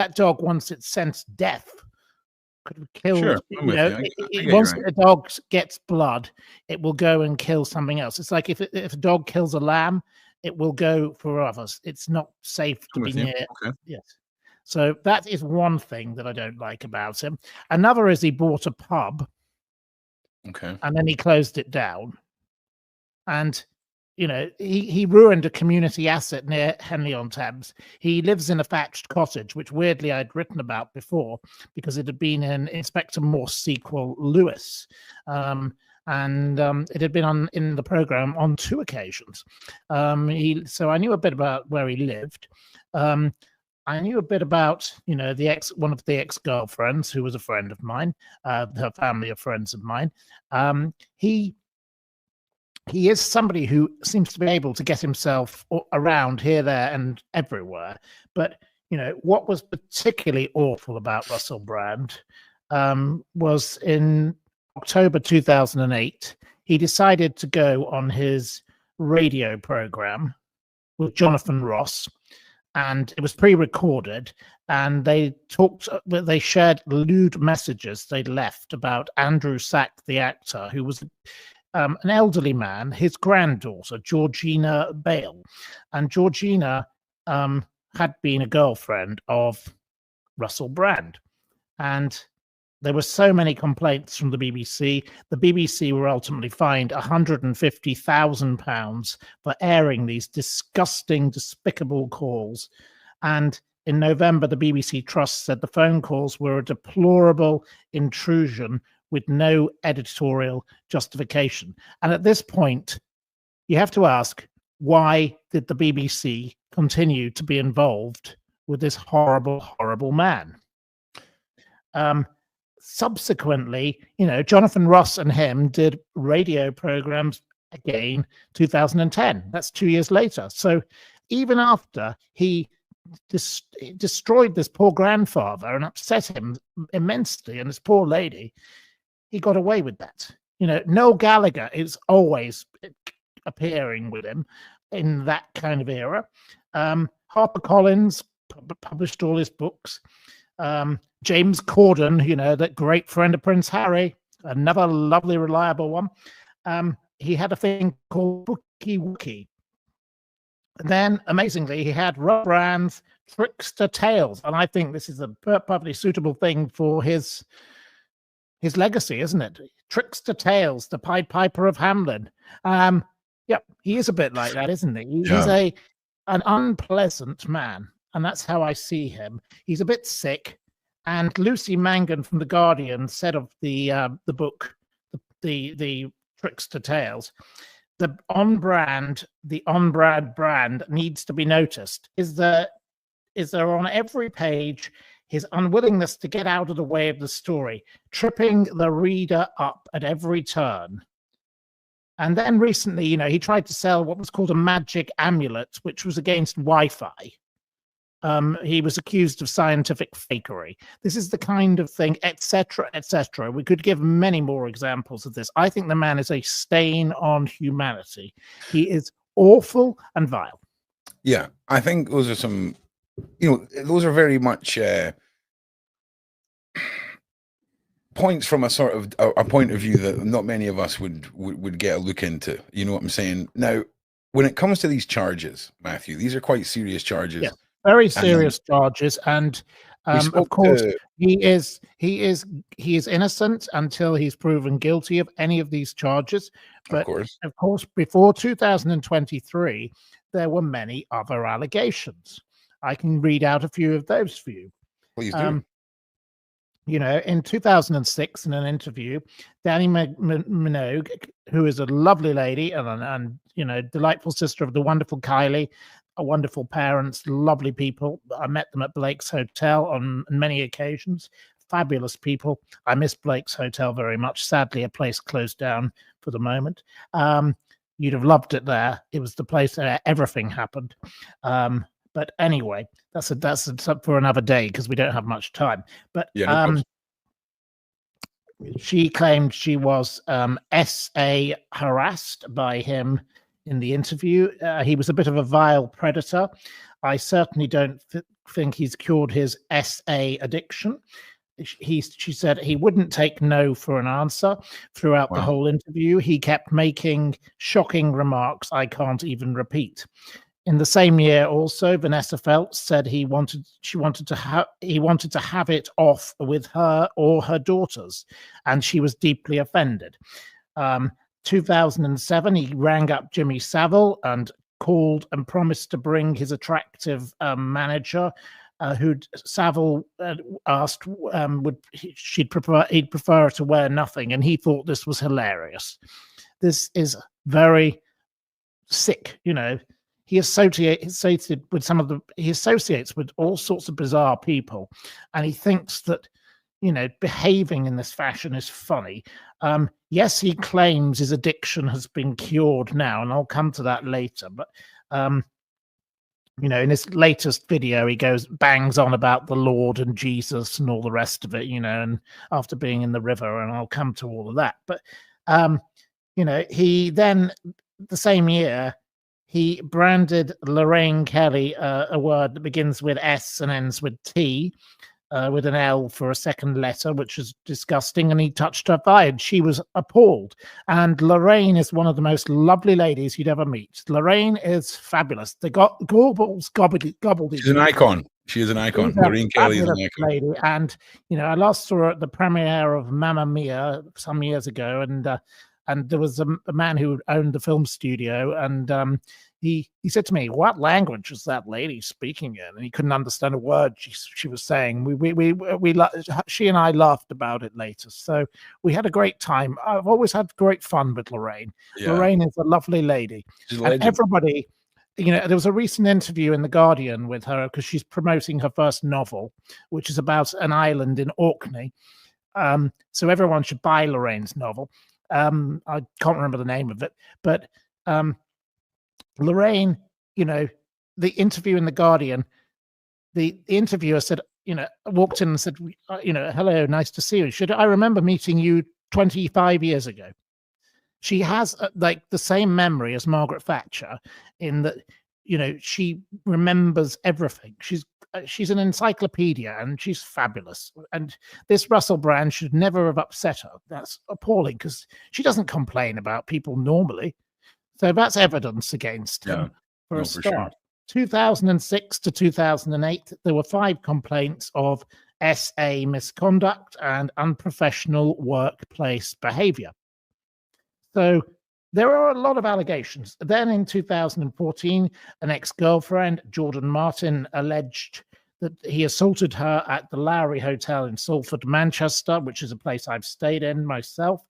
that dog, once it sensed death, could have killed. Sure, I'm with you. I get Once you, a dog gets blood, it will go and kill something else. It's like if a dog kills a lamb, it will go for others. It's not safe to be near. Okay. Yes. So that is one thing that I don't like about him. Another is he bought a pub. Okay. And then he closed it down. And, you know, he ruined a community asset near Henley-on-Thames. He lives in a thatched cottage, which weirdly I'd written about before because it had been in Inspector Morse sequel Lewis. It had been in the program on 2 occasions. So I knew a bit about where he lived. I knew a bit about, you know, one of the ex-girlfriends who was a friend of mine. Her family are friends of mine. He is somebody who seems to be able to get himself around here, there, and everywhere. But, you know, what was particularly awful about Russell Brand was in October 2008, he decided to go on his radio program with Jonathan Ross. And it was pre-recorded, and they shared lewd messages they left about Andrew Sack, the actor, who was an elderly man, his granddaughter, Georgina Bale. And Georgina had been a girlfriend of Russell Brand. And there were so many complaints from the BBC. The BBC were ultimately fined £150,000 for airing these disgusting, despicable calls. And in November, the BBC Trust said the phone calls were a deplorable intrusion with no editorial justification. And at this point, you have to ask, why did the BBC continue to be involved with this horrible, horrible man? Subsequently, you know, Jonathan Ross and him did radio programs again, 2010. That's 2 years later. So even after he destroyed this poor grandfather and upset him immensely and this poor lady, he got away with that. You know, Noel Gallagher is always appearing with him in that kind of era. HarperCollins published all his books. James Corden, you know, that great friend of Prince Harry, another lovely, reliable one. He had a thing called Bookie Wookie. And then, amazingly, he had Russell Brand's Trickster Tales. And I think this is a perfectly suitable thing for his legacy, isn't it? Trickster Tales, the Pied Piper of Hamelin. Yep, he is a bit like that, isn't he? He's an unpleasant man. And that's how I see him. He's a bit sick. And Lucy Mangan from The Guardian said of the book, the Trickster Tales, the on-brand brand needs to be noticed. Is there on every page his unwillingness to get out of the way of the story, tripping the reader up at every turn. And then recently, you know, he tried to sell what was called a magic amulet, which was against Wi-Fi. He was accused of scientific fakery. This is the kind of thing, etc., etc. We could give many more examples of this. I think the man is a stain on humanity. He is awful and vile. Yeah, I think those are some, you know, those are very much points from a sort of a point of view that not many of us would get a look into. You know what I'm saying? Now, when it comes to these charges, Matthew, these are quite serious charges. Yeah. Very serious charges, and of course he is innocent until he's proven guilty of any of these charges. But of course, before 2023, there were many other allegations. I can read out a few of those for you. Please do. You know, in 2006, in an interview, Danny Minogue, who is a lovely lady and you know, delightful sister of the wonderful Kylie, wonderful parents, lovely people. I met them at Blake's Hotel on many occasions. Fabulous people. I miss Blake's Hotel very much. Sadly, a place closed down for the moment. You'd have loved it there. It was the place where everything happened. But anyway, that's for another day because we don't have much time. But she claimed she was SA harassed by him in the interview. He was a bit of a vile predator. I certainly don't think he's cured his SA addiction. She said he wouldn't take no for an answer throughout the whole interview. He kept making shocking remarks I can't even repeat. In the same year, also, Vanessa Feltz said he wanted to have it off with her or her daughters, and she was deeply offended. 2007, he rang up Jimmy Savile and called and promised to bring his attractive manager, who Savile asked he'd prefer to wear nothing, and he thought this was hilarious. This is very sick, you know. He associates with all sorts of bizarre people, and he thinks that, you know, behaving in this fashion is funny. Yes, he claims his addiction has been cured now, and I'll come to that later. But you know, in his latest video, he bangs on about the Lord and Jesus and all the rest of it, you know, and after being in the river, and I'll come to all of that. But you know, he then, the same year, he branded Lorraine Kelly, a word that begins with S and ends with T, with an L for a second letter, which is disgusting, and he touched her thigh, and she was appalled. And Lorraine is one of the most lovely ladies you'd ever meet. Lorraine is fabulous. They got gobbled. She's an icon. She is an icon. Lorraine Kelly is an icon. Lady. And, you know, I last saw her at the premiere of Mamma Mia some years ago, and there was a man who owned the film studio, and he said to me, "What language is that lady speaking in?" And he couldn't understand a word she was saying. She and I laughed about it later. So we had a great time. I've always had great fun with Lorraine. Yeah. Lorraine is a lovely lady. And everybody, you know, there was a recent interview in The Guardian with her because she's promoting her first novel, which is about an island in Orkney. So everyone should buy Lorraine's novel. I can't remember the name of it, but Lorraine, you know, the interview in The Guardian, the interviewer said, you know, walked in and said, you know, "Hello, nice to see you. I remember meeting you 25 years ago." She has like the same memory as Margaret Thatcher in that, you know, she remembers everything. She's an encyclopedia, and she's fabulous. And this Russell Brand should never have upset her. That's appalling, because she doesn't complain about people normally. So that's evidence against him for a start. Sure. 2006 to 2008, there were 5 complaints of SA misconduct and unprofessional workplace behavior. So there are a lot of allegations. Then in 2014, an ex-girlfriend, Jordan Martin, alleged that he assaulted her at the Lowry Hotel in Salford, Manchester, which is a place I've stayed in myself.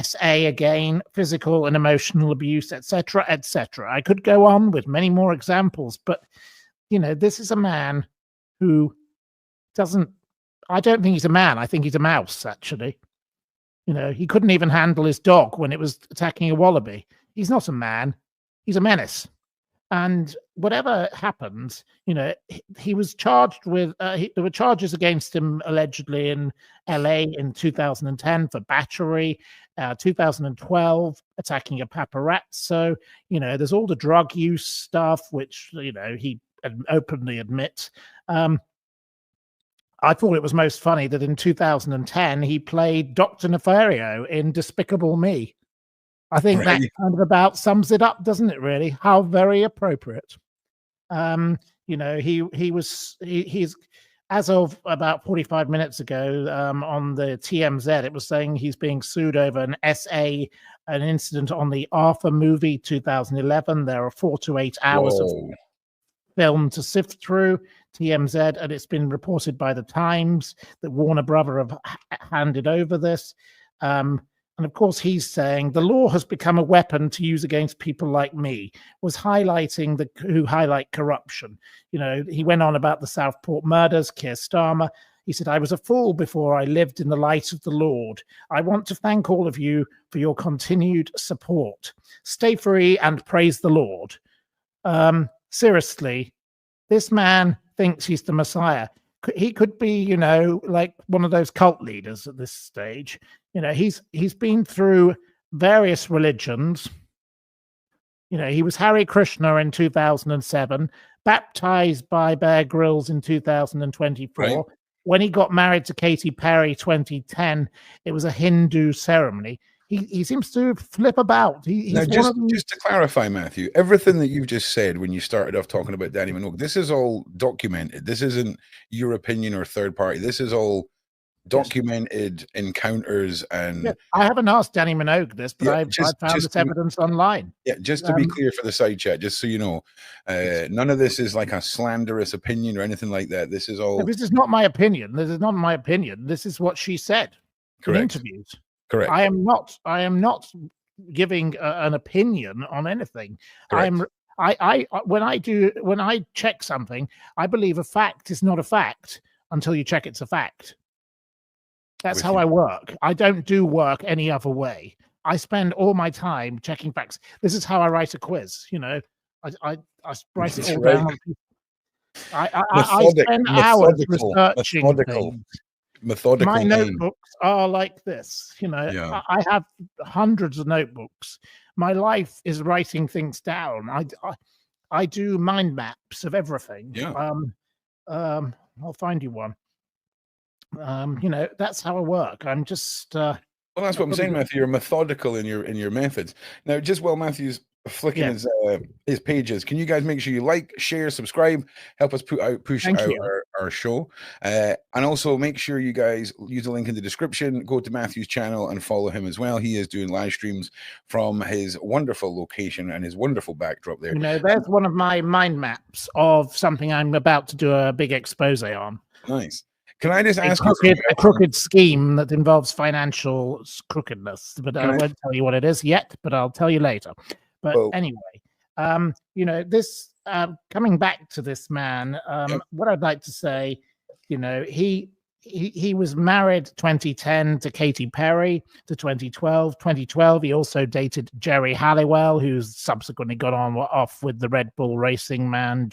SA again, physical and emotional abuse, etc., etc. I could go on with many more examples, but, you know, this is a man who I don't think he's a man. I think he's a mouse, actually. You know, he couldn't even handle his dog when it was attacking a wallaby. He's not a man. He's a menace. And whatever happens, you know, he was charged with, there were charges against him allegedly in LA in 2010 for battery, 2012 attacking a paparazzo. You know, there's all the drug use stuff, which, you know, he openly admits. I thought it was most funny that in 2010 he played Dr. Nefario in Despicable Me. I think that kind of about sums it up, doesn't it? Really, how very appropriate. You know, he's as of about 45 minutes ago on the TMZ, it was saying he's being sued over an incident on the Arthur movie 2011. There are 4 to 8 hours of film to sift through. TMZ, and it's been reported by the Times that Warner Brother have handed over this. And of course, he's saying the law has become a weapon to use against people like me, was highlighting who highlight corruption. You know, he went on about the Southport murders, Keir Starmer. He said, "I was a fool before I lived in the light of the Lord. I want to thank all of you for your continued support. Stay free and praise the Lord." Seriously, this man thinks he's the Messiah. He could be, you know, like one of those cult leaders at this stage. You know, he's been through various religions. You know, he was Hare Krishna in 2007, baptized by Bear Grylls in 2024. Right. When he got married to Katy Perry 2010, it was a Hindu ceremony. He seems to flip about. Now, He's one of just to clarify, Matthew, everything that you've just said when you started off talking about Danny Minogue, this is all documented. This isn't your opinion or third party. This is all documented encounters. And I haven't asked Danny Minogue this, but I've found this evidence online. Yeah, just to be clear for the side chat, just so you know, none of this is like a slanderous opinion or anything like that. This is all. No, this is not my opinion. This is not my opinion. This is what she said in interviews. Correct. I am not giving an opinion on anything. Correct. When I check something, I believe a fact is not a fact until you check it's a fact. That's how I work. I don't do work any other way. I spend all my time checking facts. This is how I write a quiz. You know, I write it all down. I spend hours researching things. Methodical. My notebooks are like this. You know, I have hundreds of notebooks. My life is writing things down. I do mind maps of everything. Yeah. I'll find you one. You know, that's how I work. I'm just well, that's what I'm saying, Matthew. You're methodical in your methods. Now, just while Matthew's flicking his pages, can you guys make sure you like, share, subscribe, help us push out our show, and also make sure you guys use the link in the description, go to Matthew's channel and follow him as well. He is doing live streams from his wonderful location and his wonderful backdrop there. You know, there's one of my mind maps of something I'm about to do a big expose on. Nice. Can I just ask a crooked scheme that involves financial crookedness? But I won't tell you what it is yet, but I'll tell you later. But anyway, you know, this coming back to this man, what I'd like to say, you know, he was married 2010 to Katy Perry to 2012. 2012, he also dated Jerry Halliwell, who's subsequently got off with the Red Bull racing man,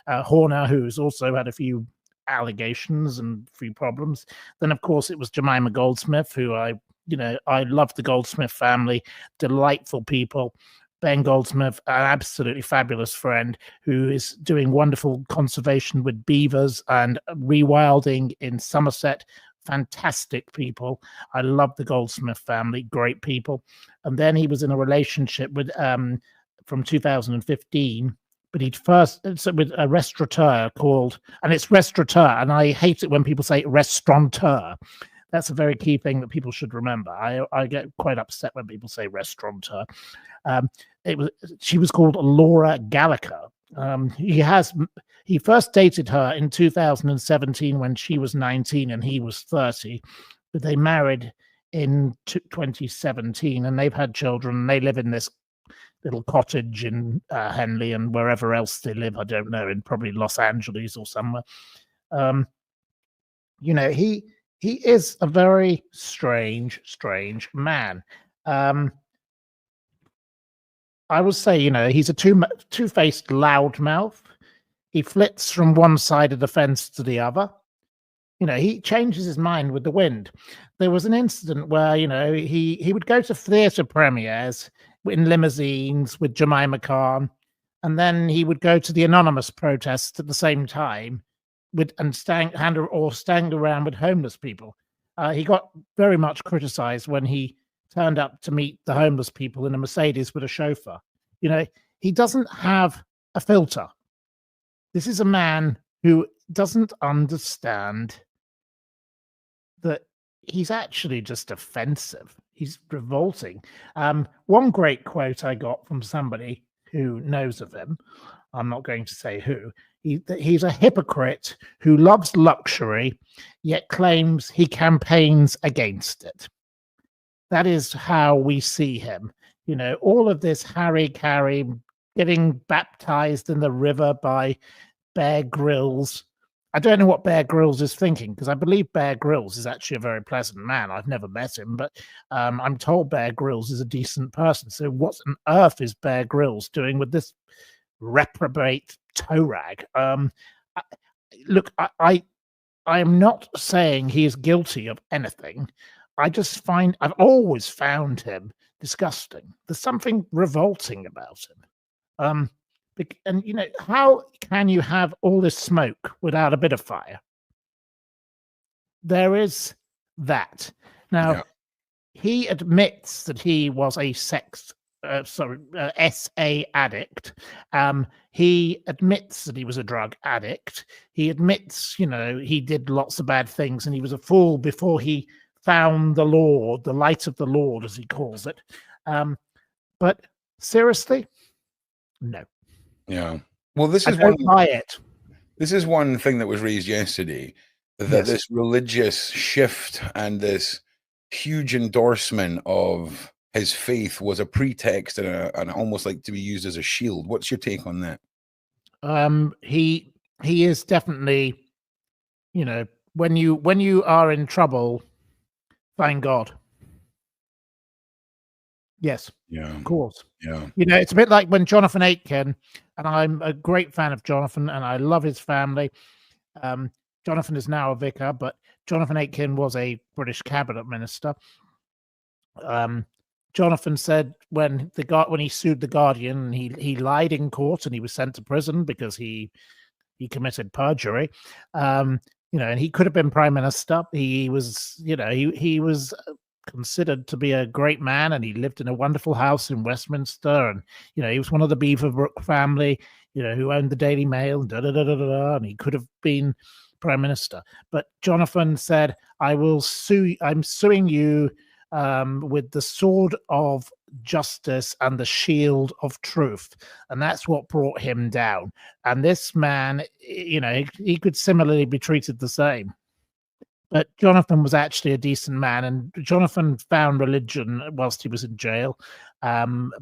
Horner, who's also had a few allegations and a few problems. Then, of course, it was Jemima Goldsmith, who I love the Goldsmith family, delightful people. Ben Goldsmith, an absolutely fabulous friend who is doing wonderful conservation with beavers and rewilding in Somerset. Fantastic people. I love the Goldsmith family, great people. And then he was in a relationship with from 2015, but he'd first with a restaurateur called, and it's restaurateur, and I hate it when people say restaurateur. That's a very key thing that people should remember. I get quite upset when people say restaurateur. She was called Laura Gallagher. He first dated her in 2017 when she was 19 and he was 30, but they married in 2017 and they've had children. They live in this little cottage in Henley and wherever else they live, I don't know, in probably Los Angeles or somewhere. You know, he is a very strange man. I would say, you know, he's a two-faced loudmouth. He flits from one side of the fence to the other. You know, he changes his mind with the wind. There was an incident where, you know, he would go to theatre premieres in limousines with Jemima Khan, and then he would go to the anonymous protests at the same time standing around with homeless people. He got very much criticized when he turned up to meet the homeless people in a Mercedes with a chauffeur. You know, he doesn't have a filter. This is a man who doesn't understand that he's actually just offensive. He's revolting. One great quote I got from somebody who knows of him, I'm not going to say who, he's a hypocrite who loves luxury, yet claims he campaigns against it. That is how we see him. You know, all of this harry-carry, getting baptized in the river by Bear Grylls. I don't know what Bear Grylls is thinking, because I believe Bear Grylls is actually a very pleasant man. I've never met him, but I'm told Bear Grylls is a decent person. So what on earth is Bear Grylls doing with this reprobate toe rag? Look, I am not saying he is guilty of anything. I've always found him disgusting. There's something revolting about him. And how can you have all this smoke without a bit of fire? There is that. Now, he admits that he was a SA addict. He admits that he was a drug addict. He admits, he did lots of bad things, and he was a fool before he found the Lord, the light of the Lord, as he calls it. But seriously, no. Yeah. Well, this is buy it. This is one thing that was raised yesterday, that this religious shift and this huge endorsement of his faith was a pretext and almost like to be used as a shield. What's your take on that? He is definitely, when you are in trouble, thank God. Yes. Yeah. Of course. Yeah. It's a bit like when Jonathan Aitken, and I'm a great fan of Jonathan, and I love his family. Jonathan is now a vicar, but Jonathan Aitken was a British cabinet minister. Jonathan said when he sued the Guardian, he lied in court and he was sent to prison because he committed perjury. And he could have been prime minister. He was, he was considered to be a great man, and he lived in a wonderful house in Westminster, and he was one of the Beaverbrook family, who owned the Daily Mail, and he could have been prime minister. But Jonathan said, I'm suing you with the sword of justice and the shield of truth. And that's what brought him down. And this man, he could similarly be treated the same. But Jonathan was actually a decent man, and Jonathan found religion whilst he was in jail. And